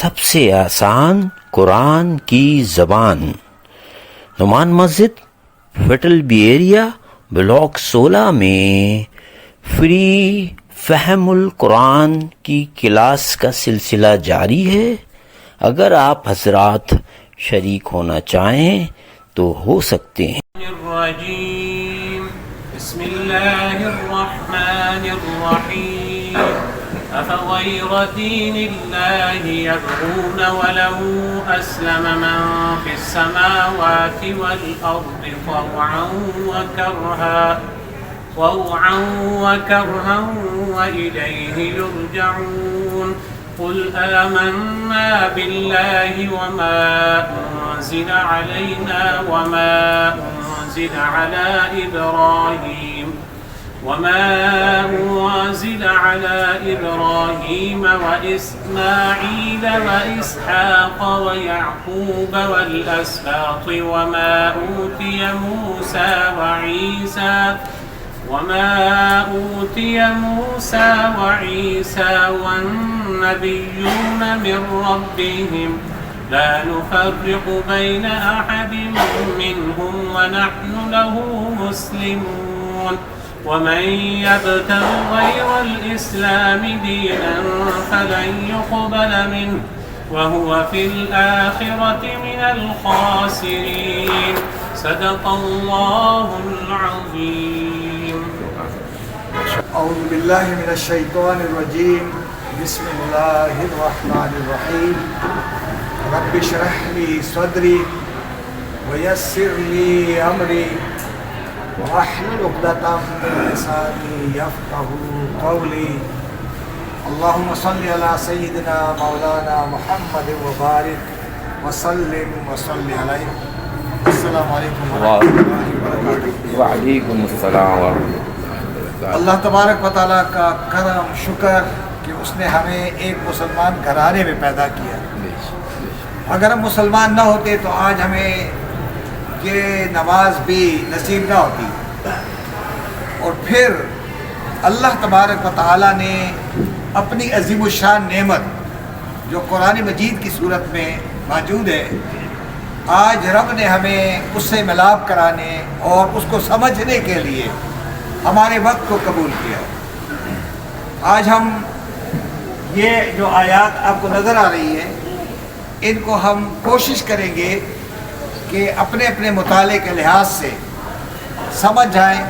سب سے آسان قرآن کی زبان، نعمان مسجد، فیٹل بی ایریا، بلاک 16 میں فری فہم القرآن کی کلاس کا سلسلہ جاری ہے۔ اگر آپ حضرات شریک ہونا چاہیں تو ہو سکتے ہیں۔ بسم اللہ الرحمن الرحیم أفغير دين الله يبغون وله أسلم من في السماوات والأرض طوعا وكرها وإليه يرجعون قل آمنا بالله وما أنزل علينا وما أنزل على إبراهيم وإسماعيل وإسحاق ويعقوب والأسباط وما أوتي موسى وعيسى والنبيون من ربهم لا نفرق بين أحد منهم ونحن له مسلمون ومن يبتغ غير الإسلام دينا فلن يقبل منه وهو في الآخرة من الخاسرين صدق الله العظيم۔ اعوذ باللہ من الشیطان الرجیم، بسم اللہ الرحمن الرحیم۔ رب اشرح لی صدری ویسر لی امری واحلل عقدۃ من لسانی یفقهوا قولی۔ اللہم صل علی سیدنا مولانا محمد وبارک وسلم وصلی علیہ۔ السلام علیکم ورحمۃ اللہ وبرکاتہ۔ وعلیکم السلام ورحمۃ اللہ۔ اللہ تبارک و تعالیٰ کا کرم شکر کہ اس نے ہمیں ایک مسلمان گھرانے میں پیدا کیا۔ اگر ہم مسلمان نہ ہوتے تو آج ہمیں یہ نماز بھی نصیب نہ ہوتی۔ اور پھر اللہ تبارک و تعالیٰ نے اپنی عظیم الشان نعمت جو قرآن مجید کی صورت میں موجود ہے، آج رب نے ہمیں اس سے ملاپ کرانے اور اس کو سمجھنے کے لیے ہمارے وقت کو قبول کیا۔ آج ہم یہ جو آیات آپ کو نظر آ رہی ہے، ان کو ہم کوشش کریں گے کہ اپنے اپنے مطالعے کے لحاظ سے سمجھ جائیں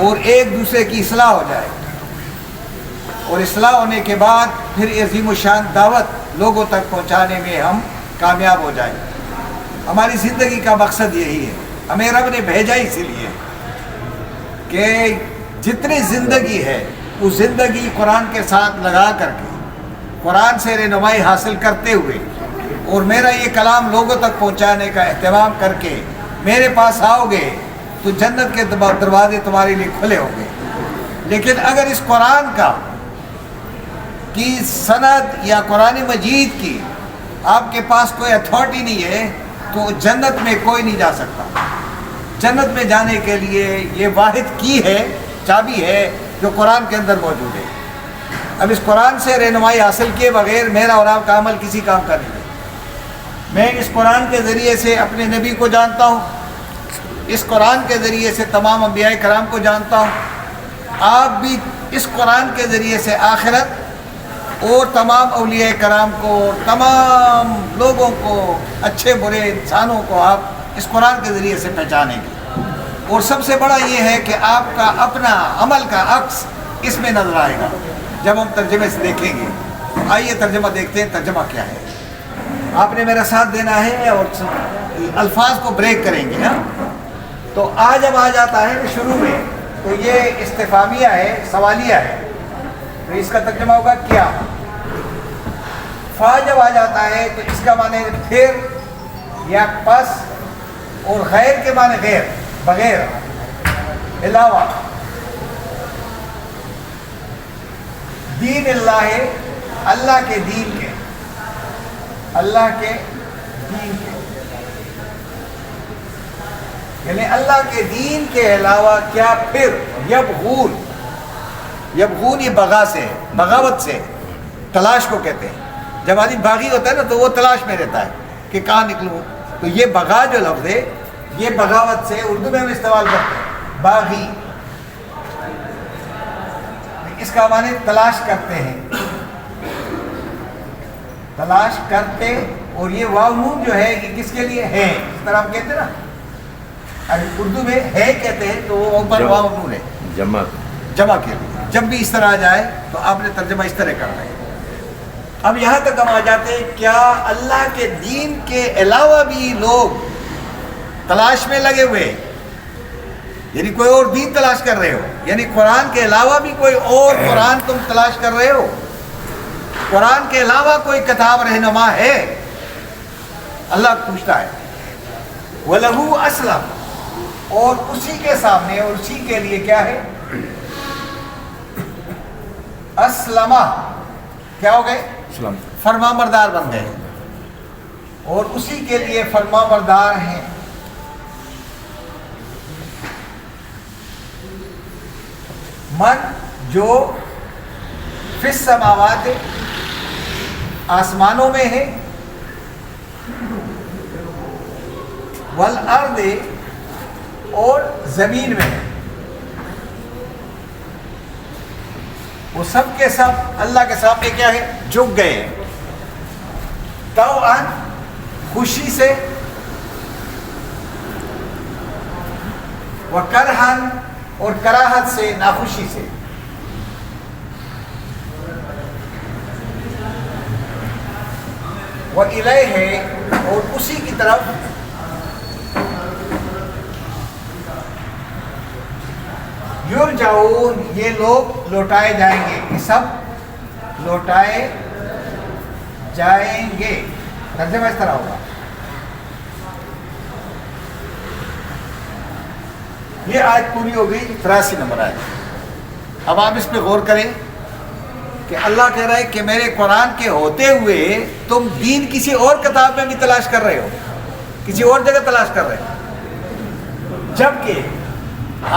اور ایک دوسرے کی اصلاح ہو جائے، اور اصلاح ہونے کے بعد پھر عظیم الشان دعوت لوگوں تک پہنچانے میں ہم کامیاب ہو جائیں۔ ہماری زندگی کا مقصد یہی ہے، ہمیں رب نے بھیجا اسی لیے کہ جتنی زندگی ہے وہ زندگی قرآن کے ساتھ لگا کر کے، قرآن سے رہنمائی حاصل کرتے ہوئے اور میرا یہ کلام لوگوں تک پہنچانے کا اہتمام کر کے میرے پاس آؤ گے تو جنت کے دروازے تمہارے لیے کھلے ہوں گے۔ لیکن اگر اس قرآن کی سند یا قرآن مجید کی آپ کے پاس کوئی اتھارٹی نہیں ہے تو جنت میں کوئی نہیں جا سکتا۔ جنت میں جانے کے لیے یہ واحد کی ہے، چابی ہے جو قرآن کے اندر موجود ہے۔ اب اس قرآن سے رہنمائی حاصل کیے بغیر میرا اور آپ کا عمل کسی کام کا نہیں ہے۔ میں اس قرآن کے ذریعے سے اپنے نبی کو جانتا ہوں، اس قرآن کے ذریعے سے تمام انبیاء کرام کو جانتا ہوں۔ آپ بھی اس قرآن کے ذریعے سے آخرت اور تمام اولیاء کرام کو، تمام لوگوں کو، اچھے برے انسانوں کو آپ اس قرآن کے ذریعے سے پہچانیں گے۔ اور سب سے بڑا یہ ہے کہ آپ کا اپنا عمل کا عکس اس میں نظر آئے گا جب ہم ترجمے سے دیکھیں گے۔ آئیے ترجمہ دیکھتے ہیں، ترجمہ کیا ہے۔ آپ نے میرا ساتھ دینا ہے اور الفاظ کو بریک کریں گے۔ تو جب آ جاتا ہے شروع میں تو یہ استفہامیہ ہے، سوالیہ ہے، تو اس کا ترجمہ ہوگا کیا۔ فا جب آ جاتا ہے تو اس کا معنی پھر یا پس، اور غیر کے معنی غیر، بغیر، علاوہ۔ دین اللہ ہے، اللہ کے دین کے، اللہ کے دین کے، یعنی اللہ کے دین کے علاوہ کیا پھر یبغون، یہ بغا سے، بغاوت سے، تلاش کو کہتے ہیں۔ جب آدمی باغی ہوتا ہے نا تو وہ تلاش میں رہتا ہے کہ کہاں نکلوں. تو یہ بغا جو لفظ ہے یہ بغاوت سے اردو میں ہم استعمال کرتے ہیں, باغی. اس کا معنی تلاش کرتے ہیں, تلاش کرتے. اور یہ واو نون جو ہے یہ کس کے لیے ہے, اس طرح ہم کہتے ہیں نا اردو میں ہے کہتے ہیں تو وہ اوپر واو نون ہے جمع کے لیے. جب بھی اس طرح آ جائے تو آپ نے ترجمہ اس طرح کرنا ہے. اب یہاں تک ہم آ جاتے ہیں, کیا اللہ کے دین کے علاوہ بھی لوگ تلاش میں لگے ہوئے, یعنی کوئی اور دین تلاش کر رہے ہو, یعنی قرآن کے علاوہ بھی کوئی اور قرآن تم تلاش کر رہے ہو, قرآن کے علاوہ کوئی کتاب رہنما ہے؟ اللہ پوچھتا ہے. وَلَهُ أَسْلَمَ, اور اسی کے سامنے اور اسی کے لیے کیا ہے؟ اسلمہ, کیا ہو گئے؟ فرما بردار بن گئے, اور اسی کے لیے فرما بردار ہیں. من جو فی السماوات, آسمانوں میں ہے, والارض, اور زمین میں ہے. وہ سب کے سب اللہ کے سامنے کیا ہے؟ جھک گئے ہیں. طوعاً, خوشی سے, وکرہاً, اور کراہت سے, ناخوشی سے. وَإِلَيْهِ, اور اسی کی طرف, یرجعون, یہ لوگ لوٹائے جائیں گے, یہ سب لوٹائے جائیں گے. ترجمہ اس طرح ہوگا. یہ آیت پوری ہو گئی, 83 نمبر آیت. اب آپ اس پہ غور کریں کہ اللہ کہہ رہا ہے کہ میرے قرآن کے ہوتے ہوئے تم دین کسی اور کتاب میں بھی تلاش کر رہے ہو, کسی اور جگہ تلاش کر رہے ہو, جبکہ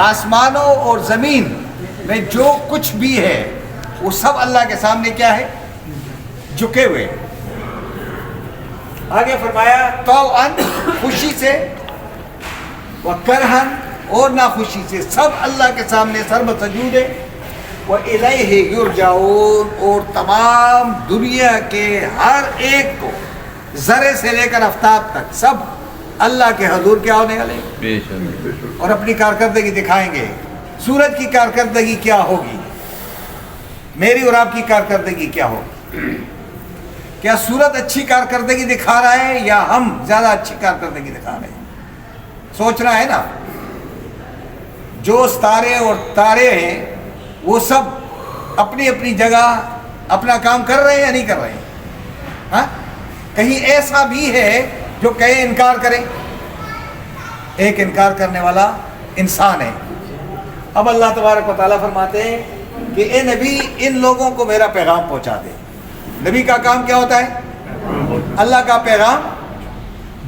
آسمانوں اور زمین میں جو کچھ بھی ہے وہ سب اللہ کے سامنے کیا ہے؟ جھکے ہوئے. آگے فرمایا طوعاً, خوشی سے, وکرہاً, اور ناخوشی سے, سب اللہ کے سامنے سر بسجود ہے. وَإِلَيْهِ يُرْجَعُونَ, اور تمام دنیا کے ہر ایک کو ذرے سے لے کر آفتاب تک سب اللہ کے حضور کیا ہونے والے, اور اپنی کارکردگی دکھائیں گے. سورج کی کارکردگی کیا ہوگی, میری اور آپ کی کارکردگی کیا ہوگی؟ کیا سورج اچھی کارکردگی دکھا رہا ہے یا ہم زیادہ اچھی کارکردگی دکھا رہے ہیں؟ سوچنا ہے نا. جو ستارے اور تارے ہیں وہ سب اپنی اپنی جگہ اپنا کام کر رہے ہیں یا نہیں کر رہے ہیں؟ ہاں, کہیں ایسا بھی ہے جو کہے انکار کرے؟ ایک انکار کرنے والا انسان ہے. اب اللہ تبارک و تعالیٰ فرماتے ہیں کہ اے نبی, ان لوگوں کو میرا پیغام پہنچا دے. نبی کا کام کیا ہوتا ہے؟ اللہ کا پیغام.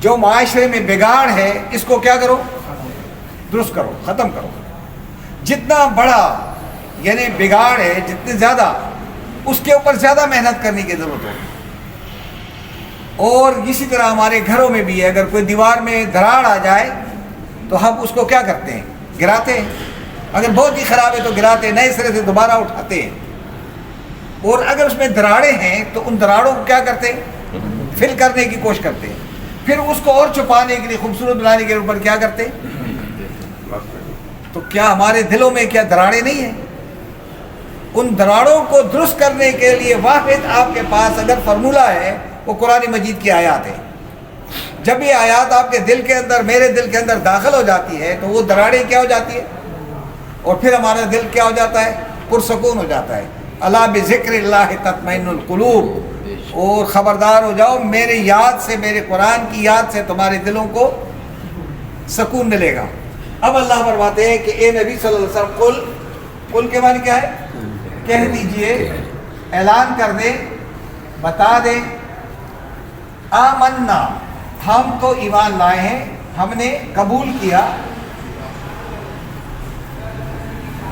جو معاشرے میں بگاڑ ہے اس کو کیا کرو؟ درست کرو, ختم کرو. جتنا بڑا یعنی بگاڑ ہے, جتنے زیادہ, اس کے اوپر زیادہ محنت کرنے کی ضرورت ہے. اور اسی طرح ہمارے گھروں میں بھی ہے, اگر کوئی دیوار میں دراڑ آ جائے تو ہم اس کو کیا کرتے ہیں؟ گراتے ہیں. اگر بہت ہی خراب ہے تو گراتے ہیں, نئے سرے سے دوبارہ اٹھاتے ہیں. اور اگر اس میں دراڑیں ہیں تو ان دراڑوں کو کیا کرتے ہیں؟ فل کرنے کی کوشش کرتے ہیں. پھر اس کو اور چھپانے کے لیے, خوبصورت بنانے کے اوپر کیا کرتے ہیں؟ تو کیا ہمارے دلوں میں کیا دراڑیں نہیں ہیں؟ ان دراڑوں کو درست کرنے کے لیے واحد آپ کے پاس اگر فارمولہ ہے وہ قرآن مجید کی آیات ہے. جب یہ آیات آپ کے دل کے اندر, میرے دل کے اندر داخل ہو جاتی ہے تو وہ دراڑیں کیا ہو جاتی ہے, اور پھر ہمارا دل کیا ہو جاتا ہے؟ پرسکون ہو جاتا ہے. الا بذکر اللہ تطمئن القلوب, اور خبردار ہو جاؤ میرے یاد سے, میرے قرآن کی یاد سے تمہارے دلوں کو سکون ملے گا. اب اللہ فرماتے ہیں کہ اے نبی صلی اللہ علیہ وسلم, قل کے معنی کیا ہے؟ کہہ دیجئے, اعلان کر دیں, بتا دیں, آمنا, ہم تو ایمان لائے ہیں, ہم نے قبول کیا,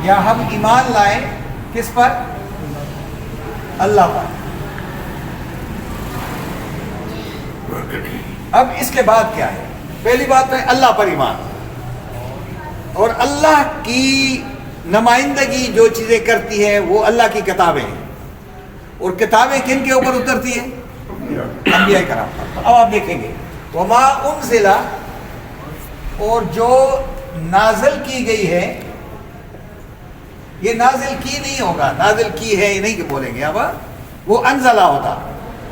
یا ہم ایمان لائے کس پر؟ اللہ پر. اب اس کے بعد کیا ہے؟ پہلی بات ہے اللہ پر ایمان، اور اللہ کی نمائندگی جو چیزیں کرتی ہے وہ اللہ کی کتابیں ہیں، اور کتابیں کن کے اوپر اترتی ہیں؟ انبیاء کرام پر۔ اب آپ دیکھیں گے وما انزل، اور جو نازل کی گئی ہے، یہ نازل کی نہیں ہوگا، نازل کی ہے یہ نہیں کہ بولیں گے، اب وہ انزلہ ہوتا،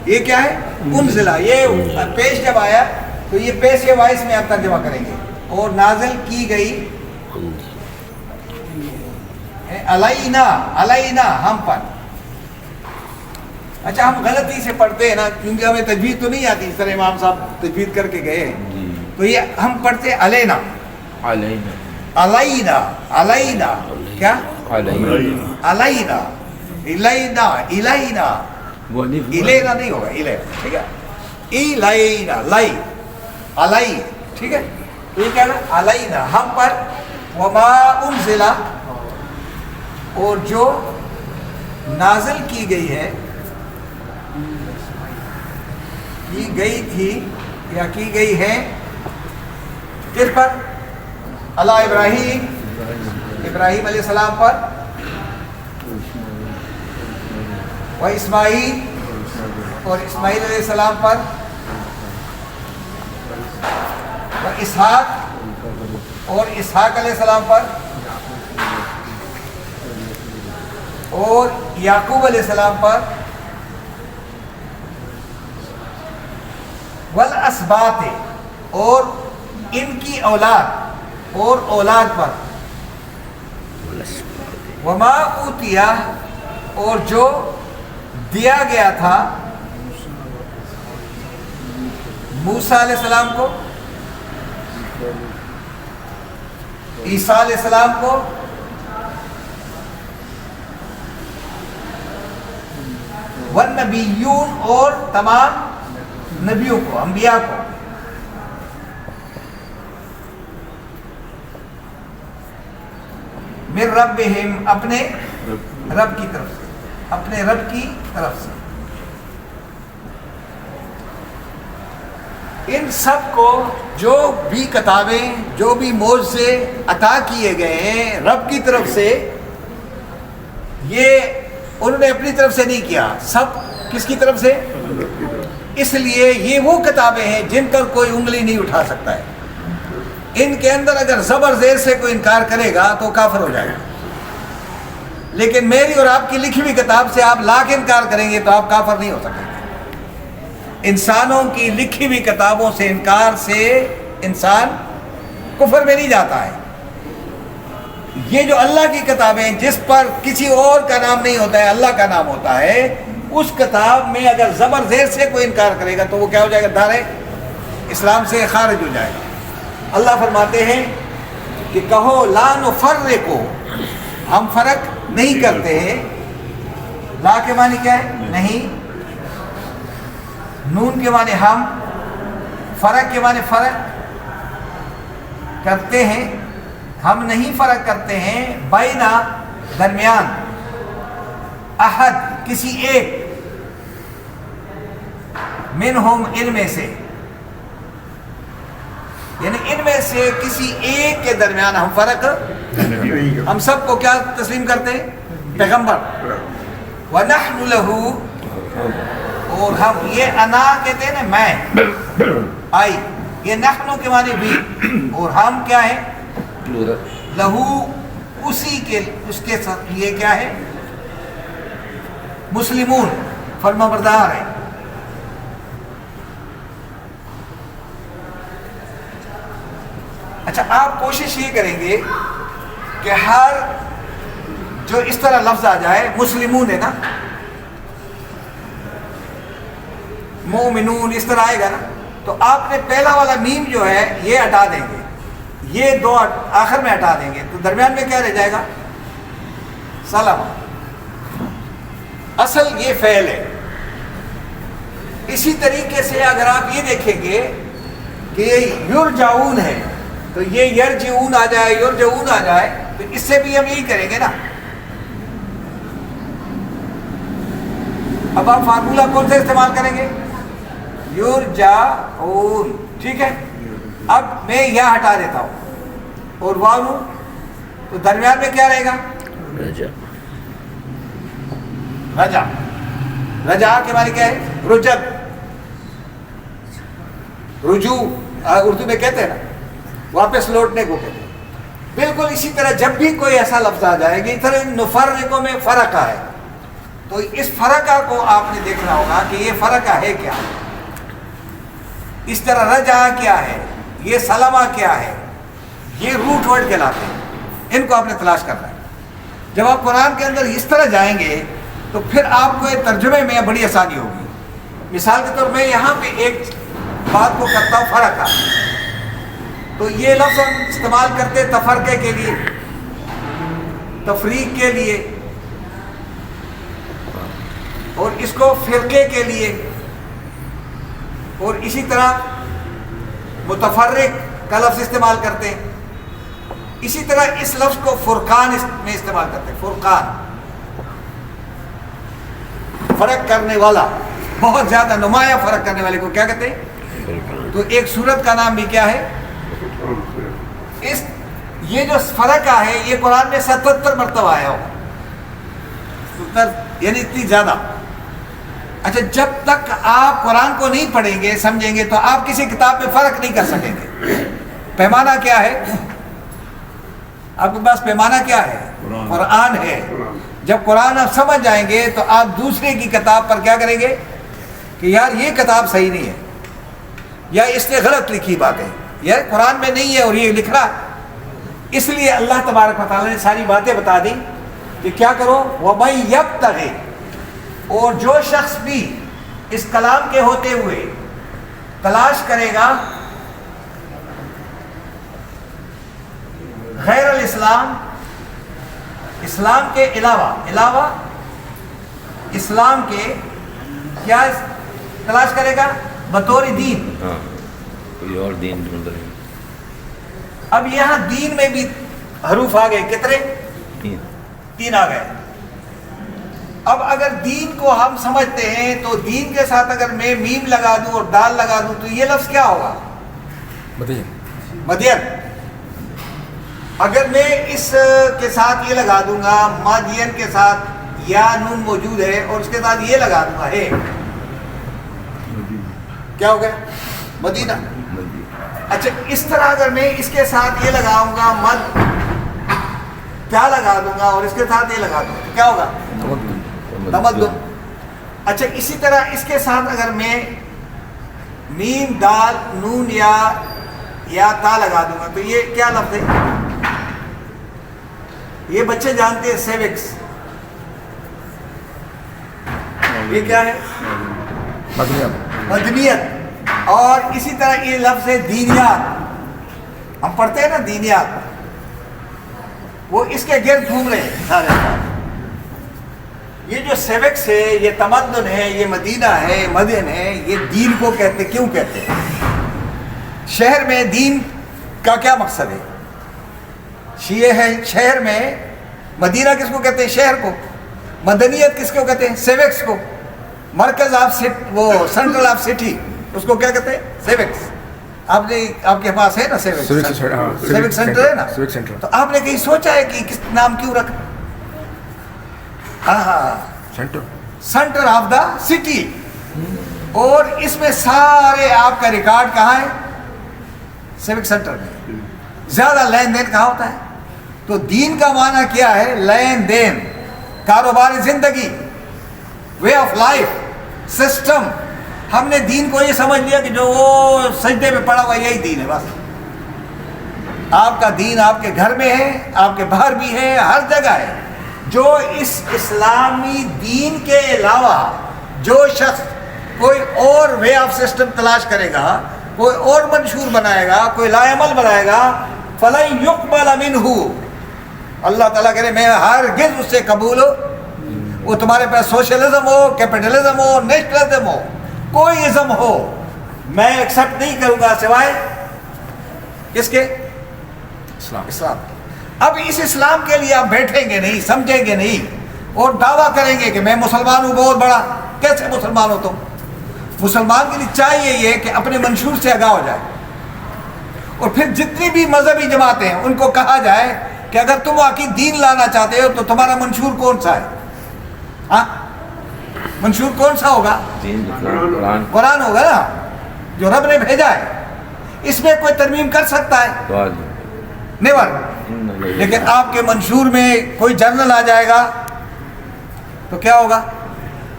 یہ کیا ہے؟ انزلہ، یہ پیش جب آیا تو یہ پیش کے باعث میں آپ ترجمہ کریں گے، اور نازل کی گئی علینا، علینا ہم پر۔ اچھا ہم غلطی سے پڑھتے ہیں نا، کیونکہ ہمیں تجوید تو نہیں آتی، اس طرح امام صاحب تجوید کر کے گئے ہیں، تو یہ ہم پڑھتے علینا، علینا، علینا، علینا، کیا؟ علینا، علینا، الینا، الینا، الینا نہیں ہوگا، الینا، ٹھیک ہے، الینا، لائی، علی، ٹھیک ہے، تو یہ کیا ہے؟ علینا ہم پر، وما انزل، اور جو نازل کی گئی ہے، کی گئی تھی یا کی گئی ہے، کس پر؟ اللہ ابراہیم، ابراہیم علیہ السلام پر، و اسماعیل، اور اسماعیل علیہ السلام پر، و اسحاق، اور اسحاق علیہ السلام پر، اور یعقوب علیہ السلام پر، والاسباط، اور ان کی اولاد اور اولاد پر، وما اوتیا، اور جو دیا گیا تھا موسیٰ علیہ السلام کو، عیسیٰ علیہ السلام کو، والنبیون، اور تمام نبیوں کو، انبیاء کو، من ربہم، اپنے رب کی طرف سے، اپنے رب کی طرف سے۔ ان سب کو جو بھی کتابیں، جو بھی معجزے عطا کیے گئے ہیں رب کی طرف سے، یہ انہوں نے اپنی طرف سے نہیں کیا، سب کس کی طرف سے؟ اس لیے یہ وہ کتابیں ہیں جن پر کوئی انگلی نہیں اٹھا سکتا ہے، ان کے اندر اگر زبر زیر سے کوئی انکار کرے گا تو کافر ہو جائے گا، لیکن میری اور آپ کی لکھی ہوئی کتاب سے آپ لاکھ انکار کریں گے تو آپ کافر نہیں ہو سکیں گے۔ انسانوں کی لکھی ہوئی کتابوں سے انکار سے انسان کفر میں نہیں جاتا ہے۔ یہ جو اللہ کی کتابیں جس پر کسی اور کا نام نہیں ہوتا ہے، اللہ کا نام ہوتا ہے، اس کتاب میں اگر زبر زیر سے کوئی انکار کرے گا تو وہ کیا ہو جائے گا؟ دار اسلام سے خارج ہو جائے گا۔ اللہ فرماتے ہیں کہ کہو لا نفرق، ہم فرق نہیں کرتے ہیں۔ لا کے معنی کیا ہے؟ نہیں، نون کے معنی ہم، فرق کے معنی فرق کرتے ہیں، ہم نہیں فرق کرتے ہیں، بینا درمیان، احد کسی ایک، منہم ان میں سے، یعنی ان میں سے کسی ایک کے درمیان ہم فرق، ہم سب کو کیا تسلیم کرتے ہیں؟ پیغمبر۔ وَنَحْنُ لَهُ، اور ہم، یہ انا کہتے ہیں نا میں، آئی، یہ نحنو کے معنی بھی، اور ہم کیا ہے؟ لہو، اسی کے، اس کے ساتھ یہ کیا ہے؟ مسلمون، فرما بردار ہے۔ اچھا آپ کوشش یہ کریں گے کہ ہر جو اس طرح لفظ آ جائے، مسلمون ہے نا، مومنون اس طرح آئے گا نا، تو آپ نے پہلا والا میم جو ہے یہ ہٹا دیں گے، یہ دو آخر میں ہٹا دیں گے، تو درمیان میں کیا رہ جائے گا؟ سلام۔ اصل یہ فعل ہے۔ اسی طریقے سے اگر آپ یہ دیکھیں گے کہ یرجعون ہے تو یہ یرجعون آ جائے، یرجعون آ جائے، تو اس سے بھی ہم یہی کریں گے نا۔ اب آپ فارمولہ کون سے استعمال کریں گے؟ یرجعون. ٹھیک ہے. اب میں یا ہٹا دیتا ہوں اور واو ہوں تو درمیان میں کیا رہے گا؟ رجا. رجع. رجع کے معنی کیا ہے؟ رجب. رجوع اردو میں کہتے ہیں نا واپس لوٹنے کو کہتے ہیں. بالکل اسی طرح جب بھی کوئی ایسا لفظ آ جائے گی طرح نفرقوں میں فرق ہے تو اس فرقہ کو آپ نے دیکھنا ہوگا کہ یہ فرقہ ہے کیا. اس طرح رجع کیا ہے، یہ سلمہ کیا ہے، یہ روٹ ورڈ کہلاتے ہیں. ان کو آپ نے تلاش کرنا ہے. جب آپ قرآن کے اندر اس طرح جائیں گے تو پھر آپ کو یہ ترجمے میں بڑی آسانی ہوگی. مثال کے طور میں یہاں پہ ایک بات کو کرتا ہوں فرقہ، تو یہ لفظ ہم استعمال کرتے تفرقے کے لیے، تفریق کے لیے، اور اس کو فرقے کے لیے، اور اسی طرح متفرق کا لفظ استعمال کرتے ہیں. اسی طرح اس لفظ کو فرقان میں استعمال کرتے ہیں. فرقان فرق کرنے والا، بہت زیادہ نمایاں فرق کرنے والے کو کیا کہتے ہیں؟ تو ایک سورت کا نام بھی کیا ہے؟ یہ جو فرق ہے یہ قرآن میں 77 مرتبہ آیا ہو، یعنی اتنی زیادہ. اچھا جب تک آپ قرآن کو نہیں پڑھیں گے سمجھیں گے تو آپ کسی کتاب میں فرق نہیں کر سکیں گے. پیمانہ کیا ہے؟ آپ کے پاس پیمانہ کیا ہے؟ قرآن ہے. جب قرآن آپ سمجھ جائیں گے تو آپ دوسرے کی کتاب پر کیا کریں گے کہ یار یہ کتاب صحیح نہیں ہے یا اس نے غلط لکھی بات ہے، یار قرآن میں نہیں ہے اور یہ لکھ رہا. اس لیے اللہ تبارک و تعالیٰ نے ساری باتیں بتا دی کہ کیا کرو. وَمَن يَبْتَغِ، اور جو شخص بھی اس کلام کے ہوتے ہوئے تلاش کرے گا غیر الاسلام، اسلام کے علاوہ اسلام کے کیا تلاش کرے گا؟ بطور دین. کوئی اور دین ڈھونڈ رہے ہیں. اب یہاں دین میں بھی حروف آ گئے. کتنے؟ 3 آ گئے. اب اگر دین کو ہم سمجھتے ہیں تو دین کے ساتھ اگر میں میم لگا دوں اور دال لگا دوں تو یہ لفظ کیا ہوگا؟ مدین. اگر میں اس کے ساتھ یہ لگا دوں گا، مادین کے ساتھ یا نون موجود ہے اور اس کے ساتھ یہ لگا دوں گا ہے، کیا ہو گیا؟ مدینہ. اچھا اس طرح اگر میں اس کے ساتھ یہ لگاؤں گا مد کیا لگا دوں گا اور اس کے ساتھ یہ لگا دوں گا تو کیا ہوگا؟ تمدن. اچھا اسی طرح اس کے ساتھ اگر میں میم دال نون یا تا لگا دوں گا تو یہ کیا لفظ ہے؟ یہ بچے جانتے ہیں سیوکس. یہ کیا ہے؟ مدنیت. اور اسی طرح یہ لفظ ہے دینیات. ہم پڑھتے ہیں نا دینیات، وہ اس کے گرد گھوم رہے ہیں سارے. یہ جو سیوکس ہے، یہ تمدن ہے، یہ مدینہ ہے، مدین ہے، یہ دین کو کہتے. کیوں کہتے ہیں؟ شہر میں دین کا کیا مقصد ہے؟ یہ ہے شہر میں. مدینہ کس کو کہتے ہیں؟ شہر کو. مدنیت کس کو کہتے ہیں؟ سیوکس کو. مرکز آف وہ سینٹرل آف سٹی اس کو کیا کہتے ہیں؟ سیوکس. آپ کے پاس ہے نا سیوک سینٹر ہے نا. تو آپ نے کہیں سوچا ہے کہ کس نام کیوں رکھا؟ Centre of the city. اور اس میں سارے آپ کا ریکارڈ کہاں ہے؟ سیوک سینٹر میں. زیادہ لین دین کہاں ہوتا ہے؟ تو دین کا معنی کیا ہے؟ لین دین، کاروبار زندگی، وے آف لائف، سسٹم. ہم نے دین کو یہ سمجھ لیا کہ جو وہ سجدے میں پڑا ہوا یہی دین ہے بس. آپ کا دین آپ کے گھر میں ہے، آپ کے باہر بھی ہے، ہر جگہ ہے. جو اس اسلامی دین کے علاوہ جو شخص کوئی اور وے آف سسٹم تلاش کرے گا، کوئی اور منشور بنائے گا، کوئی لائعمل بنائے گا، فَلَن يُقْبَلَ مِنْهُ، اللہ تعالیٰ کہے میں ہرگز اس سے قبول ہو. وہ تمہارے پاس سوشلزم ہو، کیپٹلزم ہو، نیشنلزم ہو، کوئی ازم ہو، میں ایکسیپٹ نہیں کروں گا سوائے کس کے؟ اسلام. اب اس اسلام کے لیے آپ بیٹھیں گے نہیں، سمجھیں گے نہیں اور دعویٰ کریں گے کہ میں مسلمان ہوں بہت بڑا. کیسے مسلمان ہو تم؟ مسلمان کے لیے چاہیے یہ کہ اپنے منشور سے آگاہ ہو جائے، اور پھر جتنی بھی مذہبی جماعتیں ہیں ان کو کہا جائے کہ اگر تم واقعی دین لانا چاہتے ہو تو تمہارا منشور کون سا ہے؟ ہاں منشور کون سا ہوگا؟ قرآن ہوگا نا، جو رب نے بھیجا ہے. اس میں کوئی ترمیم کر سکتا ہے؟ نیور. لیکن آپ کے منشور میں کوئی جنرل آ جائے گا تو کیا ہوگا؟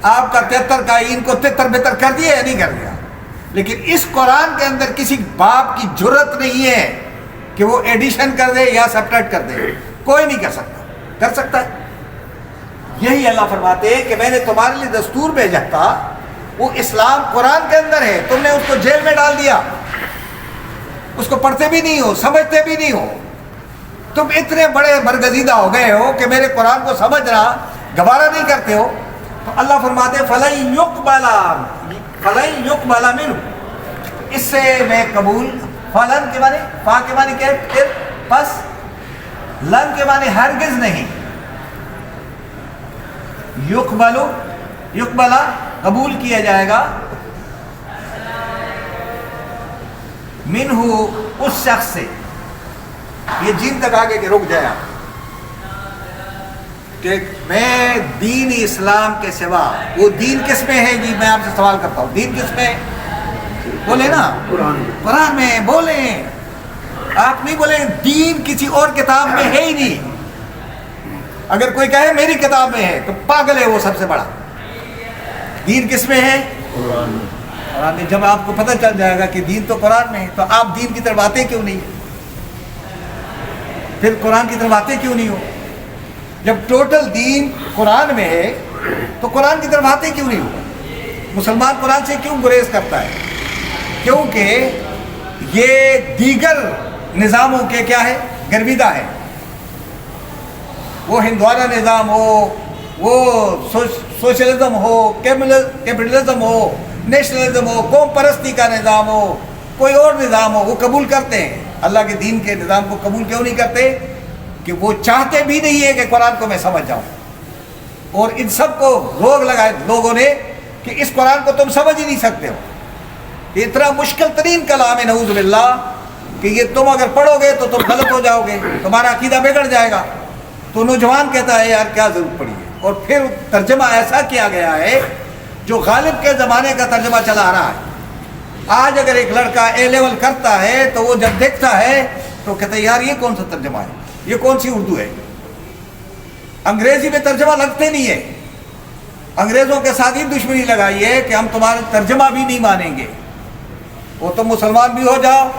آپ کا 73 کا ان کو 73 بہتر کر دیا یا نہیں کر دیا؟ لیکن اس قرآن کے اندر کسی باپ کی جرت نہیں ہے کہ وہ ایڈیشن کر دے یا سبٹریکٹ کر دے. کوئی نہیں کر سکتا. کر سکتا ہے؟ یہی اللہ فرماتے ہیں کہ میں نے تمہارے لیے دستور بھیجا تھا، وہ اسلام قرآن کے اندر ہے، تم نے اس کو جیل میں ڈال دیا، اس کو پڑھتے بھی نہیں ہو، سمجھتے بھی نہیں ہو. تم اتنے بڑے برگزیدہ ہو گئے ہو کہ میرے قرآن کو سمجھنا گوارا نہیں کرتے ہو. تو اللہ فرماتے ہیں فَلَن يُقْبَلَ مِنْهُ، اس سے میں قبول. فلن کے معنی، فا کے معنی کیا ہے؟ پھر پس. لن کے معنی ہرگز نہیں. یقبلا قبول کیا جائے گا، منہ اس شخص سے. یہ جن تک آگے کے رک جائے کہ میں دین اسلام کے سوا، وہ دین کس میں ہے جی؟ میں آپ سے سوال کرتا ہوں، دین کس میں ہے؟ بولے نا قرآن میں. بولیں، آپ نہیں بولیں دین کسی اور کتاب میں ہے ہی نہیں. اگر کوئی کہے میری کتاب میں ہے تو پاگل ہے وہ سب سے بڑا. دین کس میں ہے؟ قرآن میں. جب آپ کو پتہ چل جائے گا کہ دین تو قرآن میں ہے تو آپ دین کی طرف آتے کیوں نہیں؟ پھر قرآن کی طرف آتے کیوں نہیں ہو؟ جب ٹوٹل دین قرآن میں ہے تو قرآن کی طرف آتے کیوں نہیں ہو؟ مسلمان قرآن سے کیوں گریز کرتا ہے؟ کیونکہ یہ دیگر نظاموں کے کیا ہے؟ گرویدہ ہے. وہ ہندوانہ نظام ہو، وہ سوشلزم ہو، کیپٹلزم ہو، نیشنلزم ہو، قوم پرستی کا نظام ہو، کوئی اور نظام ہو، وہ قبول کرتے ہیں. اللہ کے دین کے نظام کو قبول کیوں نہیں کرتے؟ کہ وہ چاہتے بھی نہیں ہے کہ قرآن کو میں سمجھ جاؤں. اور ان سب کو روک لگائے لوگوں نے کہ اس قرآن کو تم سمجھ ہی نہیں سکتے ہو. یہ اتنا مشکل ترین کلام ہے نعوذ باللہ کہ یہ تم اگر پڑھو گے تو تم غلط ہو جاؤ گے، تمہارا عقیدہ بگڑ جائے گا. تو نوجوان کہتا ہے یار کیا ضرورت پڑی ہے. اور پھر ترجمہ ایسا کیا گیا ہے جو غالب کے زمانے کا ترجمہ چلا آ رہا ہے. آج اگر ایک لڑکا اے لیول کرتا ہے تو وہ جب دیکھتا ہے تو کہتا ہے یار یہ کون سا ترجمہ ہے، یہ کون سی اردو ہے. انگریزی میں ترجمہ لگتے نہیں ہے. انگریزوں کے ساتھ ہی دشمنی لگائی ہے کہ ہم تمہارا ترجمہ بھی نہیں مانیں گے. وہ تم مسلمان بھی ہو جاؤ،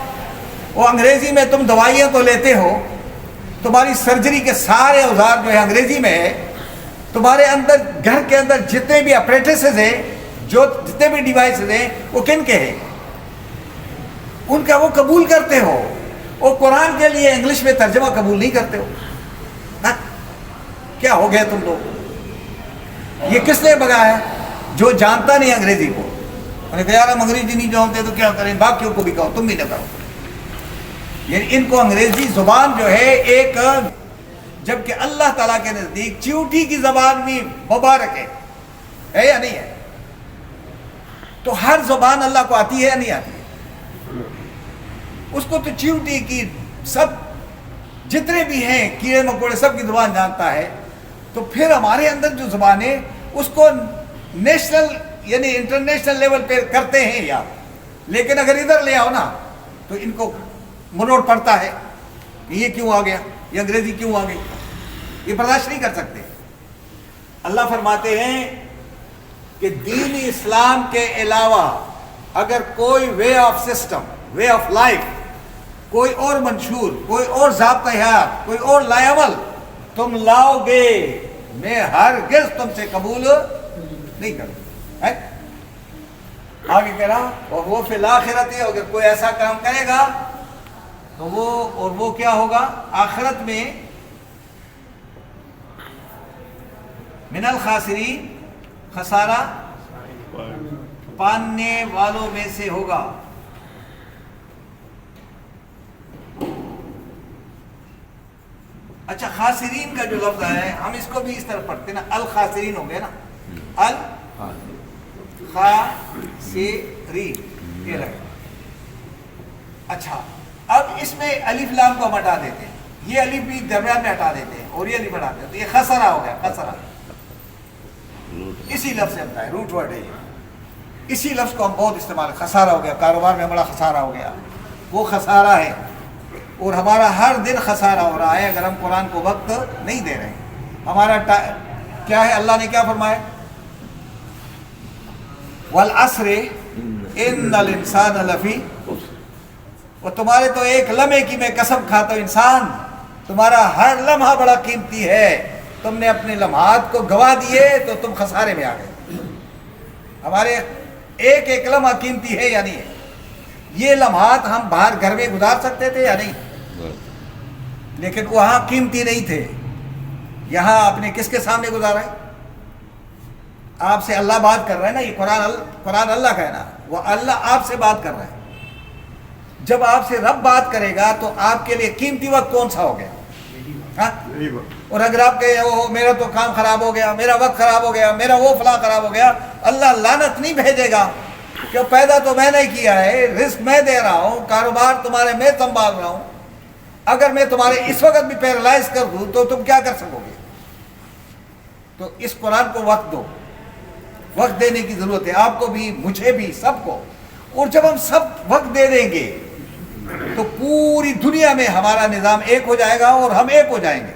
وہ انگریزی میں تم دوائیاں تو لیتے ہو، تمہاری سرجری کے سارے اوزار جو ہے انگریزی میں ہے. تمہارے اندر گھر کے اندر جتنے بھی اپریٹسز ہیں، جو جتنے بھی ڈیوائسز ہیں، وہ کن کے ہیں؟ ان کا وہ قبول کرتے ہو. وہ قرآن کے لیے انگلش میں ترجمہ قبول نہیں کرتے ہو. کیا ہو گیا تم لوگ؟ یہ کس نے بگایا؟ جو جانتا نہیں انگریزی کو. میں نے کہا یار ہم انگریزی نہیں جانتے تو کیا کریں، باقیوں کو بھی کہو، تم بھی نہ کرو. یعنی ان کو انگریزی زبان جو ہے ایک، جبکہ اللہ تعالیٰ کے نزدیک چیوٹی کی زبان بھی مبارک ہے یا نہیں ہے؟ تو ہر زبان اللہ کو آتی ہے یا نہیں آتی ہے؟ اس کو تو چیوٹی کی سب جتنے بھی ہیں کیڑے مکوڑے سب کی زبان جانتا ہے. تو پھر ہمارے اندر جو زبان ہے اس کو نیشنل یعنی انٹرنیشنل لیول پہ کرتے ہیں یار. لیکن اگر ادھر لے آؤ نا تو ان کو منوٹ پڑتا ہے کہ یہ کیوں آ گیا، یہ انگریزی کیوں آ گئی. یہ برداشت نہیں کر سکتے. اللہ فرماتے ہیں کہ دین اسلام کے علاوہ اگر کوئی way of system, way of life, کوئی اور منشور، کوئی اور ضابطہ حیات، کوئی اور لائعمل تم لاؤ گے، میں ہرگز تم سے قبول نہیں کروں. آگے کہہ رہا وہ فی الآخرت، اگر کوئی ایسا کام کرے گا تو وہ کیا ہوگا؟ آخرت میں من الخاسرین، خسارہ پانے والوں میں سے ہوگا. اچھا خاسرین کا جو لفظ ہے ہم اس کو بھی اس طرح پڑھتے ہیں نا، الخاسرین ہو گئے نا، خاسرین یہ لگے. اچھا اب اس میں الف لام کو ہم ہٹا دیتے ہیں, یہ الف بھی درمیان میں ہٹا دیتے ہیں اور یہ الف ہٹا دیتے ہیں, یہ خسرہ ہو گیا. خسرہ اسی لفظ سے بنتا ہے, روٹ ورڈ ہے یہ. اسی لفظ کو ہم بہت استعمال, خسارہ ہو گیا, کاروبار میں بڑا خسارہ ہو گیا, وہ خسارہ ہے. اور ہمارا ہر دن خسارہ ہو رہا ہے اگر ہم قرآن کو وقت نہیں دے رہے ہیں. ہمارا کیا ہے, اللہ نے کیا فرمایا, والعصر ان الانسان لفی, وہ تمہارے تو ایک لمحے کی میں قسم کھاتا ہوں انسان, تمہارا ہر لمحہ بڑا قیمتی ہے, تم نے اپنے لمحات کو گوا دیے تو تم خسارے میں آ گئے. ہمارے ایک ایک لمحہ قیمتی ہے یا نہیں ہے. یہ لمحات ہم باہر گھر میں گزار سکتے تھے یا نہیں, لیکن وہاں قیمتی نہیں تھے. یہاں آپ نے کس کے سامنے گزارا ہے, آپ سے اللہ بات کر رہا ہے نا, یہ قرآن اللہ کا ہے نا, وہ اللہ آپ سے بات کر رہا ہے. جب آپ سے رب بات کرے گا تو آپ کے لیے قیمتی وقت کون سا ہو گیا, ہاں؟ اور اگر آپ کہیں میرا تو کام خراب ہو گیا, میرا وقت خراب ہو گیا, میرا وہ فلاں خراب ہو گیا, اللہ لعنت نہیں بھیجے گا کہ پیدا تو میں نے کیا ہے, رزق میں دے رہا ہوں, کاروبار تمہارے میں سنبھال رہا ہوں. اگر میں تمہارے اس وقت بھی پیرالائز کر دوں تو تم کیا کر سکو گے. تو اس قرآن کو وقت دو, وقت دینے کی ضرورت ہے آپ کو بھی, مجھے بھی, سب کو. اور جب ہم سب وقت دے دیں گے تو پوری دنیا میں ہمارا نظام ایک ہو جائے گا اور ہم ایک ہو جائیں گے.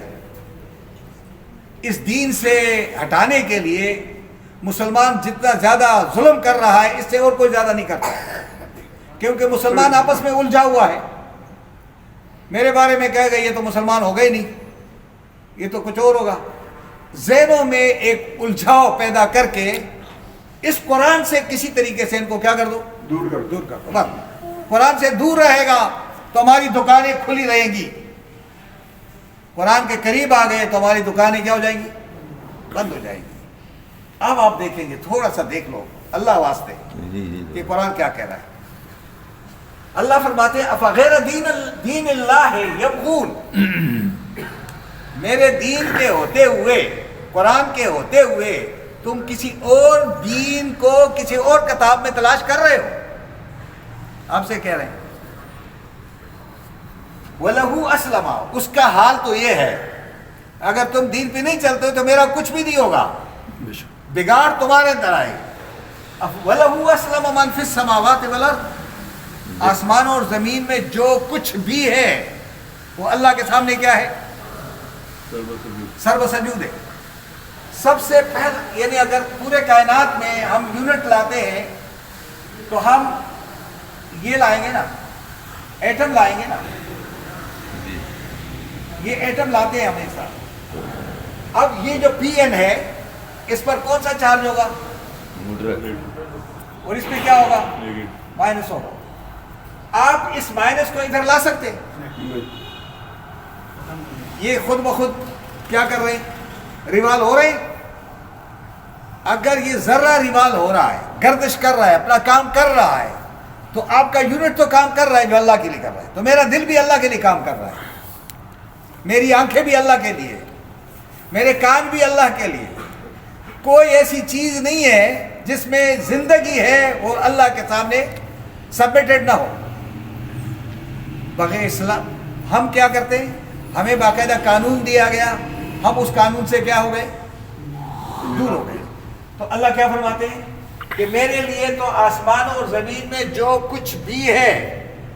اس دین سے ہٹانے کے لیے مسلمان جتنا زیادہ ظلم کر رہا ہے اس سے اور کوئی زیادہ نہیں کرتا, کیونکہ مسلمان آپس میں الجھا ہوا ہے. میرے بارے میں کہے گا یہ تو مسلمان ہوگا ہی نہیں, یہ تو کچھ اور ہوگا. ذہنوں میں ایک الجھاؤ پیدا کر کے اس قرآن سے کسی طریقے سے ان کو کیا کر دو, دور کر دو. بس قرآن سے دور رہے گا تو ہماری دکانیں کھلی رہیں گی, قرآن کے قریب آ گئے تو ہماری دکانیں کیا ہو جائیں گی, بند ہو جائیں گی. اب آپ دیکھیں گے, تھوڑا سا دیکھ لو اللہ واسطے کہ قرآن کیا کہہ رہا ہے. اللہ فرماتے ہیں افغیر دین اللہ یبغون, میرے دین کے ہوتے ہوئے, قرآن کے ہوتے ہوئے تم کسی اور دین کو کسی اور کتاب میں تلاش کر رہے ہو. آپ سے کہہ رہے ہیں وَلَهُ أَسْلَمَ, اس کا حال تو یہ ہے اگر تم دین پہ نہیں چلتے ہو تو میرا کچھ بھی نہیں ہوگا, بگاڑ تمہارے اندر آئے. وَلَهُ أَسْلَمَ مَنْ فِي السَّمَاوَاتِ وَالْأَرْضِ, آسمان اور زمین میں جو کچھ بھی ہے وہ اللہ کے سامنے کیا ہے, سرو سجود ہے. سب سے پہلے یعنی اگر پورے کائنات میں ہم یونٹ لاتے ہیں تو ہم یہ لائیں گے نا, ایٹم لائیں گے نا, یہ ایٹم لاتے ہیں ہمیشہ. اب یہ جو پی این ہے اس پر کون سا چارج ہوگا, اور اس میں کیا ہوگا, مائنس ہوگا. آپ اس مائنس کو ادھر لا سکتے, یہ خود بخود کیا کر رہے ہیں, ریوالو ہو رہے ہیں. اگر یہ ذرہ ریوالو ہو رہا ہے, گردش کر رہا ہے, اپنا کام کر رہا ہے, تو آپ کا یونٹ تو کام کر رہا ہے جو اللہ کے لیے کر رہا ہے. تو میرا دل بھی اللہ کے لیے کام کر رہا ہے, میری آنکھیں بھی اللہ کے لیے, میرے کان بھی اللہ کے لیے. کوئی ایسی چیز نہیں ہے جس میں زندگی ہے وہ اللہ کے سامنے سبمٹڈ نہ ہو. بغیر اسلام ہم کیا کرتے ہیں, ہمیں باقاعدہ قانون دیا گیا, ہم اس قانون سے کیا ہو گئے, دور ہو گئے. تو اللہ کیا فرماتے ہیں کہ میرے لیے تو آسمان اور زمین میں جو کچھ بھی ہے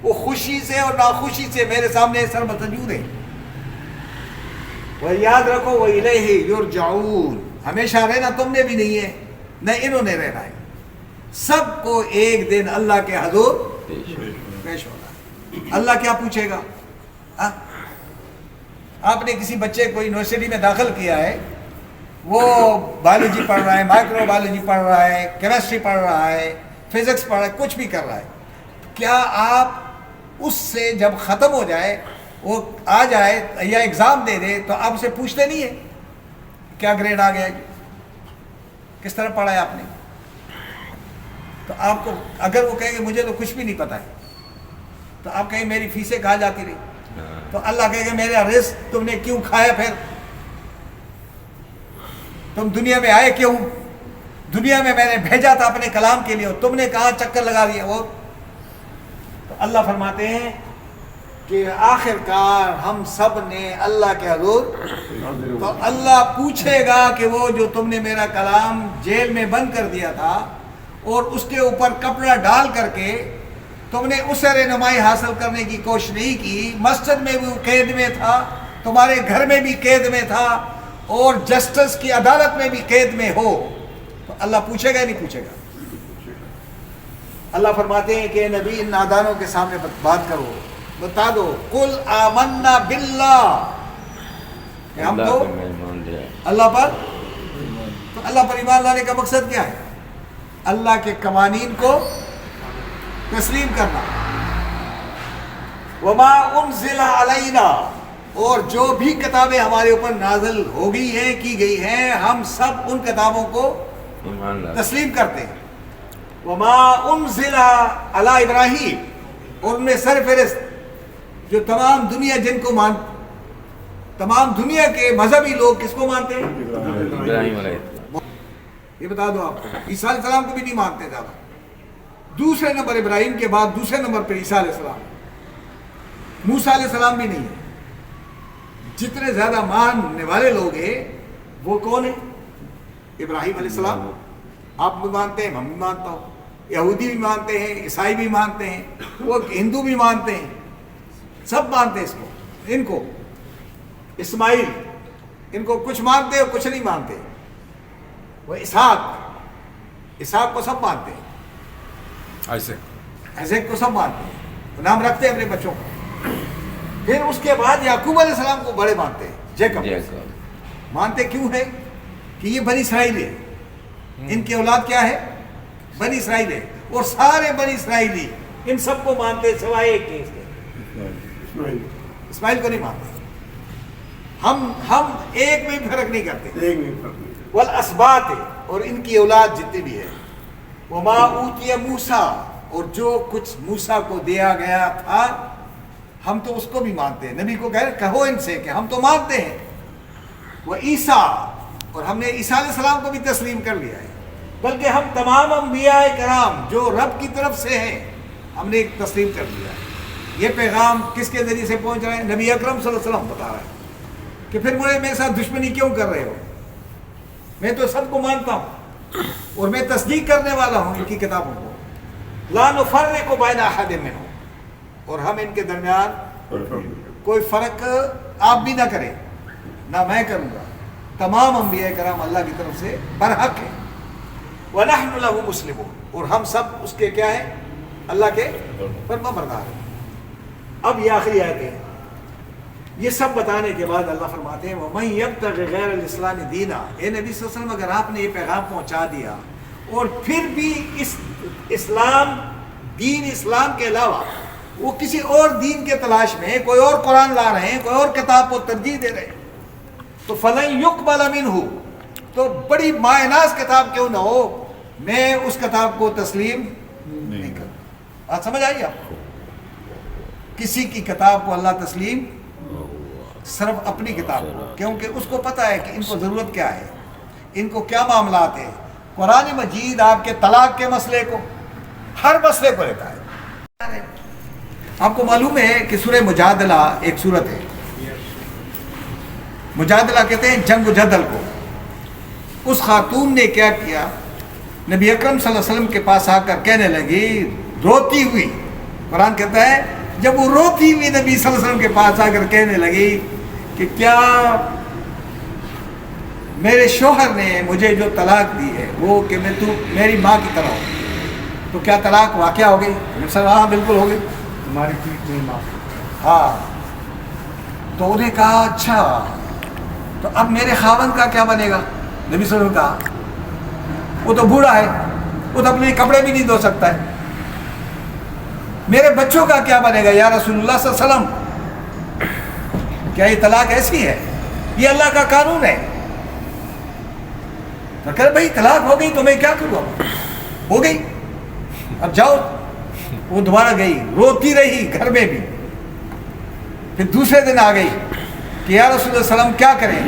وہ خوشی سے اور ناخوشی سے میرے سامنے سرمسجود ہے. وہ یاد رکھو وَإِلَيْهِ يُرْجَعُونَ, ہمیشہ رہنا تم نے بھی نہیں ہے نہ انہوں نے رہنا ہے. سب کو ایک دن اللہ کے حضور پیش ہونا ہے. اللہ کیا پوچھے گا, آپ نے کسی بچے کو یونیورسٹی میں داخل کیا ہے, وہ بایولوجی پڑھ رہا ہے, مائکرو بایولوجی پڑھ رہا ہے, کیمسٹری پڑھ رہا ہے, فزکس پڑھ رہا ہے, کچھ بھی کر رہا ہے. کیا آپ اس سے جب ختم ہو جائے, وہ آ جائے یا ایگزام دے دے تو آپ سے پوچھتے نہیں ہیں کیا گریڈ آ گیا, کس طرح پڑھا ہے آپ نے؟ تو آپ کو اگر وہ کہیں گے مجھے تو کچھ بھی نہیں پتا ہے, تو آپ کہیں میری فیسیں کہاں جاتی رہی, تو اللہ کہے گا میرا رزق تم نے کیوں کھایا, پھر تم دنیا میں آئے کیوں, دنیا میں نے بھیجا تھا اپنے کلام کے لیے، اور تم نے کہاں چکر لگا دیا وہ. تو اللہ فرماتے ہیں کہ آخر کار ہم سب نے اللہ کے حضور، تو اللہ پوچھے گا کہ وہ جو تم نے میرا کلام جیل میں بند کر دیا تھا اور اس کے اوپر کپڑا ڈال کر کے تم نے اسے رہنمائی حاصل کرنے کی کوشش نہیں کی، مسجد میں بھی قید میں تھا، تمہارے گھر میں بھی قید میں تھا، اور جسٹس کی عدالت میں بھی قید میں ہو، تو اللہ پوچھے گا یا نہیں پوچھے گا؟ اللہ فرماتے ہیں کہ نبی ان نادانوں کے سامنے بات کرو، بتا دو قل آمنا باللہ، کہ ہم تو اللہ پر، تو اللہ پر ایمان لانے کا مقصد کیا ہے؟ اللہ کے قوانین کو تسلیم کرنا. وما انزل علینا، اور جو بھی کتابیں ہمارے اوپر نازل ہو گئی ہیں، کی گئی ہیں، ہم سب ان کتابوں کو تسلیم کرتے ہیں. وما انزل علی ابراہیم، اور ان میں سرفہرست جو تمام دنیا جن کو تمام دنیا کے مذہبی لوگ کس کو مانتے ہیں؟ ابراہیم علیہ السلام. یہ بتا دو آپ، عیسیٰ علیہ السلام کو بھی نہیں مانتے زیادہ. دوسرے نمبر ابراہیم کے بعد دوسرے نمبر پہ عیسیٰ علیہ السلام. موسیٰ علیہ السلام بھی نہیں ہے. جتنے زیادہ ماننے والے لوگ ہیں وہ کون ہیں؟ ابراہیم علیہ السلام. آپ بھی مانتے ہیں، ہم بھی مانتا ہوں، یہودی بھی مانتے ہیں، عیسائی بھی مانتے ہیں، وہ ہندو بھی مانتے ہیں، سب مانتے ہیں اس کو. ان کو اسماعیل، ان کو کچھ مانتے اور کچھ نہیں مانتے. وہ اسحاق کو سب مانتے ہیں، ایسے کو سب مانتے ہیں، نام رکھتے ہیں اپنے بچوں کو. پھر اس کے بعد یعقوب علیہ السلام کو بڑے مانتے ہیں، جیکب مانتے. کیوں ہے؟ کہ یہ بنی اسرائیل ہے، ان کی اولاد کیا ہے؟ بنی اسرائیل ہے، اور سارے بنی اسرائیلی ان سب کو مانتے سوائے ایک کے، اسماعیل کو نہیں مانتے. ہم ایک میں بھی فرق نہیں کرتے. والاسباط، اور ان کی اولاد جتنی بھی ہے. وما اوتی موسیٰ، اور جو کچھ موسیٰ کو دیا گیا تھا ہم تو اس کو بھی مانتے ہیں. نبی کو کہو ان سے کہ ہم تو مانتے ہیں. وہ عیسیٰ، اور ہم نے عیسیٰ علیہ السلام کو بھی تسلیم کر لیا ہے. بلکہ ہم تمام انبیاء کرام جو رب کی طرف سے ہیں ہم نے تسلیم کر لیا ہے. یہ پیغام کس کے ذریعے سے پہنچ رہا ہے؟ نبی اکرم صلی اللہ علیہ وسلم بتا رہا ہے کہ پھر میرے ساتھ دشمنی کیوں کر رہے ہو؟ میں تو سب کو مانتا ہوں اور میں تصدیق کرنے والا ہوں ان کی کتابوں کو. لا نفرق بین احد منہم، اور ہم ان کے درمیان کوئی فرق آپ بھی نہ کریں، نہ میں کروں گا. تمام انبیاء کرام اللہ کی طرف سے برحق ہیں. وَنَحْنُ لَهُ مُسْلِمُونَ، اور ہم سب اس کے کیا ہیں؟ اللہ کے فرما بردار ہیں. اب یہ آخری آیتیں ہیں. یہ سب بتانے کے بعد اللہ فرماتے ہیں وَمَن يَبْتَغِ غَيْرَ الْإِسْلَامِ دِينًا، اے نبی صلی اللہ علیہ وسلم اگر آپ نے یہ پیغام پہنچا دیا اور پھر بھی اس دین اسلام کے علاوہ وہ کسی اور دین کے تلاش میں، کوئی اور قرآن لا رہے ہیں، کوئی اور کتاب کو ترجیح دے رہے ہیں، تو فَلَن يُقْبَلَ مِنْهُ، تو بڑی مایہ کتاب کیوں نہ ہو میں اس کتاب کو تسلیم نہیں کروں. بات سمجھ آئی آپ کو؟ کسی کی کتاب کو اللہ تسلیم، صرف اپنی کتاب کو، کیونکہ اس کو پتہ ہے کہ ان کو ضرورت کیا ہے، ان کو کیا معاملات ہیں. قرآن مجید آپ کے طلاق کے مسئلے کو، ہر مسئلے کو لیتا ہے. آپ کو معلوم ہے کہ سورہ مجادلہ ایک سورت ہے. مجادلہ کہتے ہیں جنگ و جدل کو. اس خاتون نے کیا کیا؟ نبی اکرم صلی اللہ علیہ وسلم کے پاس آ کر کہنے لگی، روتی ہوئی، قرآن کہتا ہے جب وہ روتی ہوئی نبی صلی اللہ علیہ وسلم کے پاس آ کر کہنے لگی کہ کیا میرے شوہر نے مجھے جو طلاق دی ہے وہ کہ میں تو میری ماں کی طرح ہوں، تو کیا طلاق واقعہ ہو گئی؟ ہاں بالکل ہو گئی، ہماری پیٹ نہیں ماں. ہاں. تو انہیں کہا اچھا تو اب میرے خاوند کا کیا بنے گا؟ نبی صلی اللہ علیہ وسلم نے کہا وہ تو بوڑھا ہے، وہ تو اپنے کپڑے بھی نہیں دھو سکتا ہے. میرے بچوں کا کیا بنے گا یا رسول اللہ صلی اللہ علیہ وسلم؟ کیا یہ طلاق ایسی ہے؟ یہ اللہ کا قانون ہے. تو کہ بھائی طلاق ہو گئی تو میں کیا کروں؟ اب ہو گئی، اب جاؤ. وہ دوبارہ گئی، روتی رہی گھر میں بھی. پھر دوسرے دن آ گئی کہ یا رسول اللہ صلی اللہ علیہ وسلم کیا کریں؟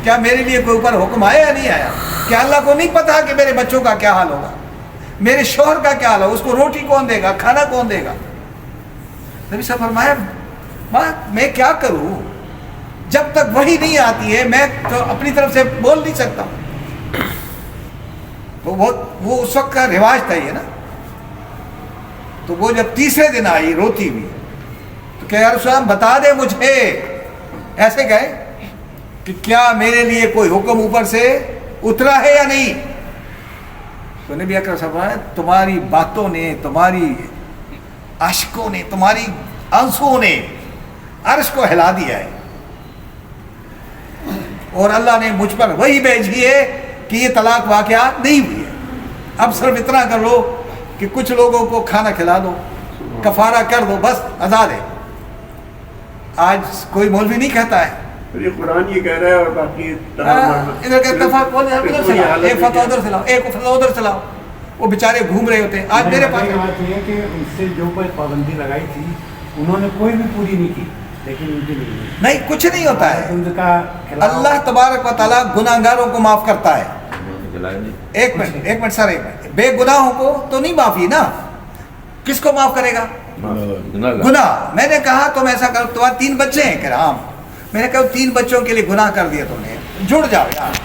کیا میرے لیے کوئی اوپر حکم آیا یا نہیں آیا؟ کیا اللہ کو نہیں پتا کہ میرے بچوں کا کیا حال ہوگا, میرے شوہر کا کیا حال ہوگا, اس کو روٹی کون دے گا, کھانا کون دے گا؟ نبی صاحب فرمایا میں کیا کروں, جب تک وحی نہیں آتی ہے میں تو اپنی طرف سے بول نہیں سکتا. تو وہ اس وقت کا رواج تھا یہ نا. تو وہ جب تیسرے دن آئی روتی ہوئی تو کہ یا رسول اللہ بتا دے مجھے, ایسے گئے کہ کیا میرے لیے کوئی حکم اوپر سے اترا ہے یا نہیں. تو نبی اکرم صلی اللہ علیہ وسلم تمہاری باتوں نے, تمہاری عاشقوں نے, تمہاری آنسوؤں نے عرش کو ہلا دیا ہے, اور اللہ نے مجھ پر وہی بھیجی ہے کہ یہ طلاق واقعہ نہیں ہوئی ہے. اب صرف اتنا کر لو کہ کچھ لوگوں کو کھانا کھلا دو, کفارہ کر دو, بس آزاد ہے. آج کوئی مولوی نہیں کہتا ہے, یہ قرآن یہ کہہ رہا ہے, اور باقی ادھر کا اتفاق بول ادھر سے لاؤ, ایک فتویٰ ادھر سے لاؤ, ایک فتویٰ ادھر سے لاؤ. وہ بیچارے گھوم رہے ہوتے ہیں. آج میرے پاس بات یہ ہے کہ ان سے جو کوئی پابندی لگائی تھی انہوں نے کوئی بھی پوری نہیں کی, لیکن ان کی نہیں, کچھ نہیں ہوتا ہے. ان کا اللہ تبارک و تعالیٰ گناہگاروں کو معاف کرتا ہے. ایک منٹ سر, ایک منٹ. بے گناہوں کو تو نہیں معافی نا, کس کو معاف کرے گا؟ گناہ. میں نے کہا تم ایسا کرو, تمہارے 3 بچے ہیں, کہ ہاں. میں نے کہا 3 بچوں کے لیے گناہ کر دیا تم نے, جڑ جاؤ یار,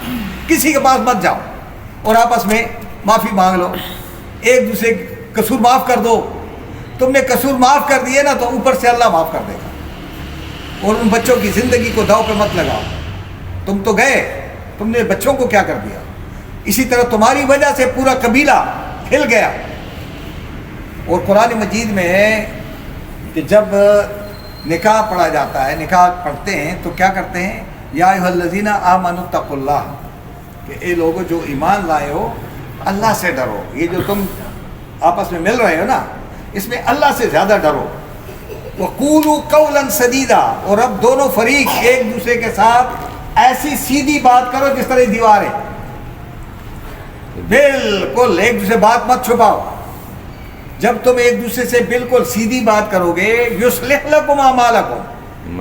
کسی کے پاس مت جاؤ اور آپس میں معافی مانگ لو, ایک دوسرے قصور معاف کر دو. تم نے قصور معاف کر دیے نا تو اوپر سے اللہ معاف کر دے گا. اور ان بچوں کی زندگی کو داؤ پہ مت لگاؤ. تم تو گئے, تم نے بچوں کو کیا کر دیا؟ اسی طرح تمہاری وجہ سے پورا قبیلہ ہل گیا. اور قرآن مجید میں ہے کہ جب نکاح پڑھا جاتا ہے, نکاح پڑھتے ہیں تو کیا کرتے ہیں؟ یا ایھا الذین آمنوا اتقوا اللہ, کہ اے لوگوں جو ایمان لائے ہو اللہ سے ڈرو. یہ جو تم آپس میں مل رہے ہو نا, اس میں اللہ سے زیادہ ڈرو. وَقُولُوا قَوْلًا سَدِيدًا, اور اب دونوں فریق ایک دوسرے کے ساتھ ایسی سیدھی بات کرو جس طرح دیوار ہے. بالکل ایک دوسرے بات مت چھپاؤ. جب تم ایک دوسرے سے بالکل سیدھی بات کرو گے, یصلح لکم اعمالکم,